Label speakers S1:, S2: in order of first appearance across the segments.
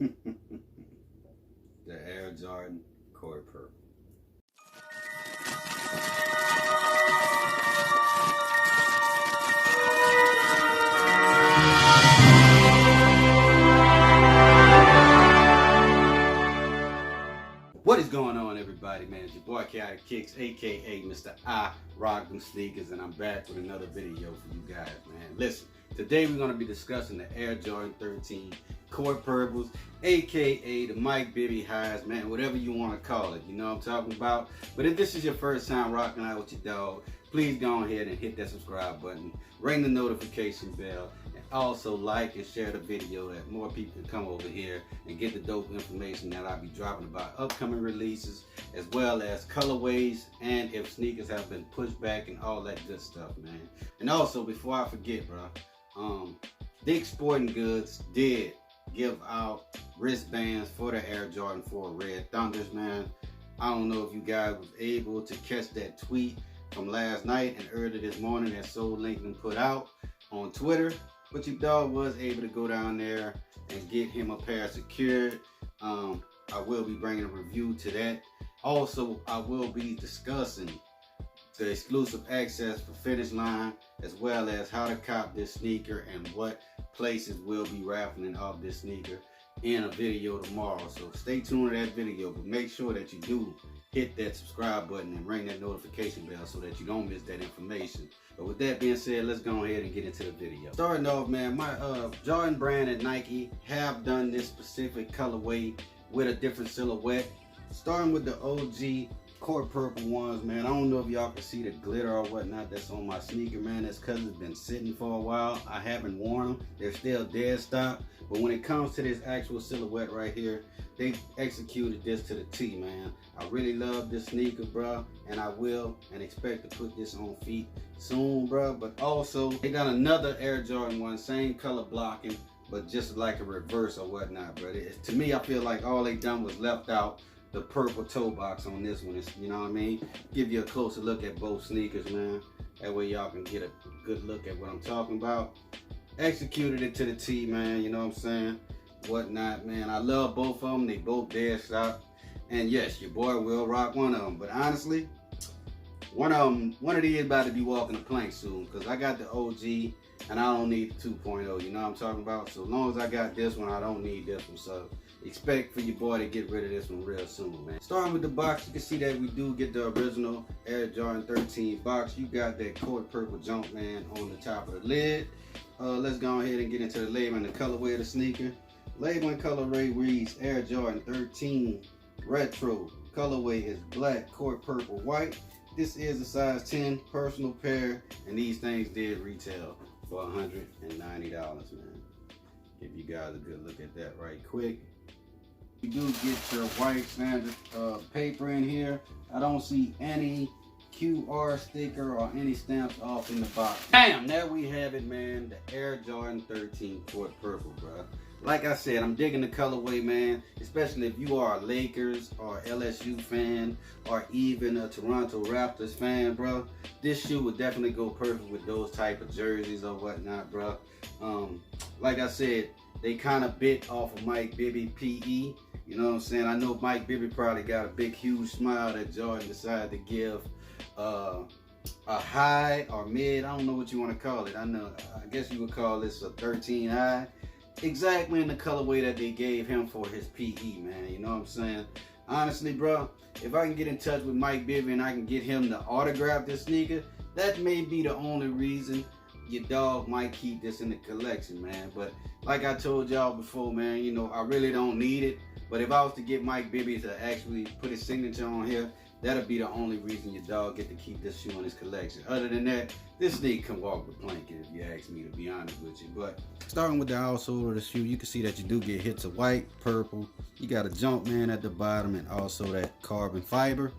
S1: The Air Jordan Court Purple. What is going on, everybody, man? It's your boy Chaotic Kicks, aka Mr. I Rock Them Sneakers, and I'm back with another video for you guys, man. Listen, today we're going to be discussing the Air Jordan 13 Court Purples, aka the Mike Bibby highs, man, whatever you want to call it, you know what I'm talking about. But if this is your first time rocking out with your dog, please go ahead and hit that subscribe button, ring the notification bell, and also like and share the video that more people can come over here and get the dope information that I'll be dropping about upcoming releases, as well as colorways, and if sneakers have been pushed back and all that good stuff, man. And also, before I forget, bro, Dick's Sporting Goods did give out wristbands for the Air Jordan 4 Red Thunders, man. I don't know if you guys was able to catch that tweet from last night and early this morning that Soul Lincoln put out on Twitter, but your dog was able to go down there and get him a pair secured. I will be bringing a review to that. Also, I will be discussing the exclusive access for Finishline, as well as how to cop this sneaker and what places will be raffling off this sneaker in a video tomorrow. So stay tuned to that video, but make sure that you do hit that subscribe button and ring that notification bell so that you don't miss that information. But with that being said, let's go ahead and get into the video. Starting off, man, my Jordan brand and Nike have done this specific colorway with a different silhouette. Starting with the OG Court Purple ones, man. I don't know if y'all can see the glitter or whatnot that's on my sneaker, man. That's because it's been sitting for a while. I haven't worn them. They're still dead stock. But when it comes to this actual silhouette right here, they executed this to the T, man. I really love this sneaker, bro, and I will and expect to put this on feet soon, bro. But also, they got another Air Jordan one, same color blocking, but just like a reverse or whatnot, bro. To me, I feel like all they done was left out the purple toe box on this one. You know what I mean? Give you a closer look at both sneakers, man. That way y'all can get a good look at what I'm talking about. Executed it to the T, man. You know what I'm saying? Whatnot, man. I love both of them. They both dead stock. And yes, your boy will rock one of them. But honestly, one of these about to be walking a plank soon, because I got the OG and I don't need the 2.0. You know what I'm talking about? So as long as I got this one, I don't need this one. So expect for your boy to get rid of this one real soon, man. Starting with the box, you can see that we do get the original Air Jordan 13 box. You got that Court Purple jump, man, on the top of the lid. Let's go ahead and get into the label and the colorway of the sneaker. Label and colorway reads Air Jordan 13 Retro. Colorway is black, Court Purple, white. This is a size 10 personal pair, and these things did retail for $190, man. Give you guys a good look at that right quick. You do get your white standard paper in here. I don't see any QR sticker or any stamps off in the box. Bam! There we have it, man. The Air Jordan 13 Court Purple, bro. Like I said, I'm digging the colorway, man. Especially if you are a Lakers or LSU fan or even a Toronto Raptors fan, bro. This shoe would definitely go perfect with those type of jerseys or whatnot, bro. Like I said, they kind of bit off of Mike Bibby PE. You know what I'm saying? I know Mike Bibby probably got a big, huge smile that Jordan decided to give a high or mid. I don't know what you want to call it. I guess you would call this a 13 high. Exactly in the colorway that they gave him for his PE, man. You know what I'm saying? Honestly, bro, if I can get in touch with Mike Bibby and I can get him to autograph this sneaker, that may be the only reason your dog might keep this in the collection, man. But like I told y'all before, man, you know, I really don't need it. But if I was to get Mike Bibby to actually put his signature on here, that'll be the only reason your dog get to keep this shoe in his collection. Other than that, this sneaker can walk the plank, if you ask me, to be honest with you. But starting with the outsole of the shoe, you can see that you do get hits of white, purple. You got a jump man at the bottom and also that carbon fiber.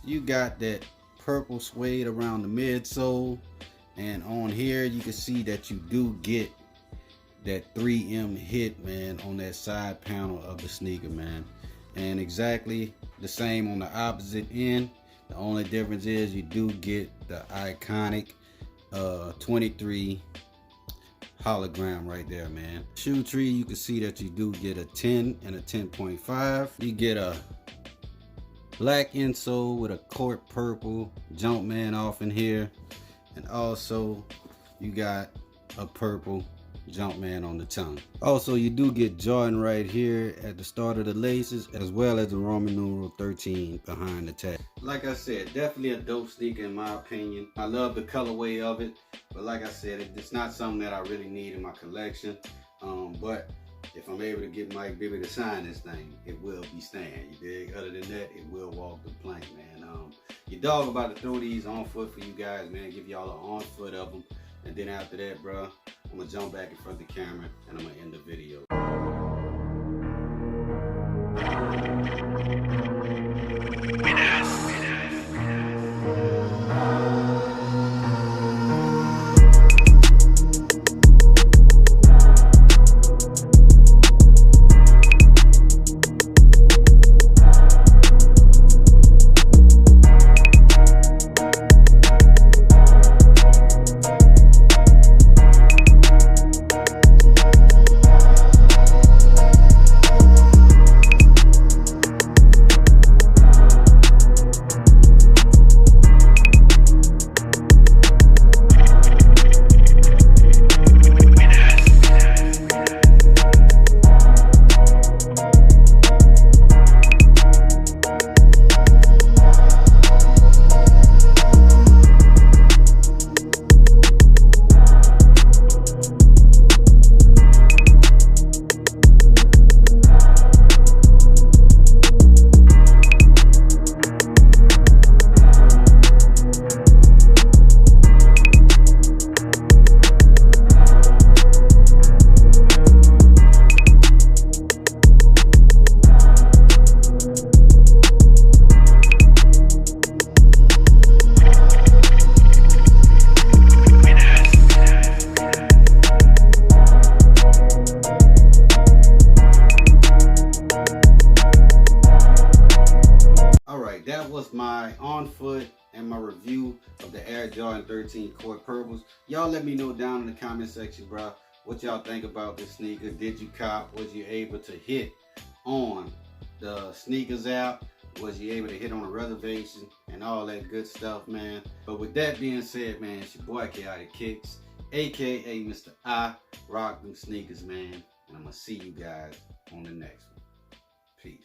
S1: You got that purple suede around the midsole. And on here, you can see that you do get that 3M hit, man, on that side panel of the sneaker, man. And exactly the same on the opposite end. The only difference is you do get the iconic 23 hologram right there, man. Shoe tree, you can see that you do get a 10 and a 10.5. You get a black insole with a court purple Jumpman off in here, and also you got a purple Jumpman on the tongue. Also, you do get Jordan right here at the start of the laces, as well as the Roman numeral 13 behind the tag. Like I said, definitely a dope sneaker in my opinion. I love the colorway of it, but like I said, it's not something that I really need in my collection. But if I'm able to get Mike Bibby to sign this thing, it will be staying, you dig? Other than that, it will walk the plank, man. Your dog about to throw these on foot for you guys, man. Give y'all an on foot of them. And then after that, bro, I'm gonna jump back in front of the camera and I'm gonna end the video. That was my on foot and my review of the Air Jordan 13 Court Purples. Y'all let me know down in the comment section, bro, what y'all think about this sneaker. Did you cop? Was you able to hit on the sneakers app? Was you able to hit on a reservation and all that good stuff, man? But with that being said, man, it's your boy Chaotic Kicks, aka Mr. I rock them sneakers, man. And I'm gonna see you guys on the next one. Peace.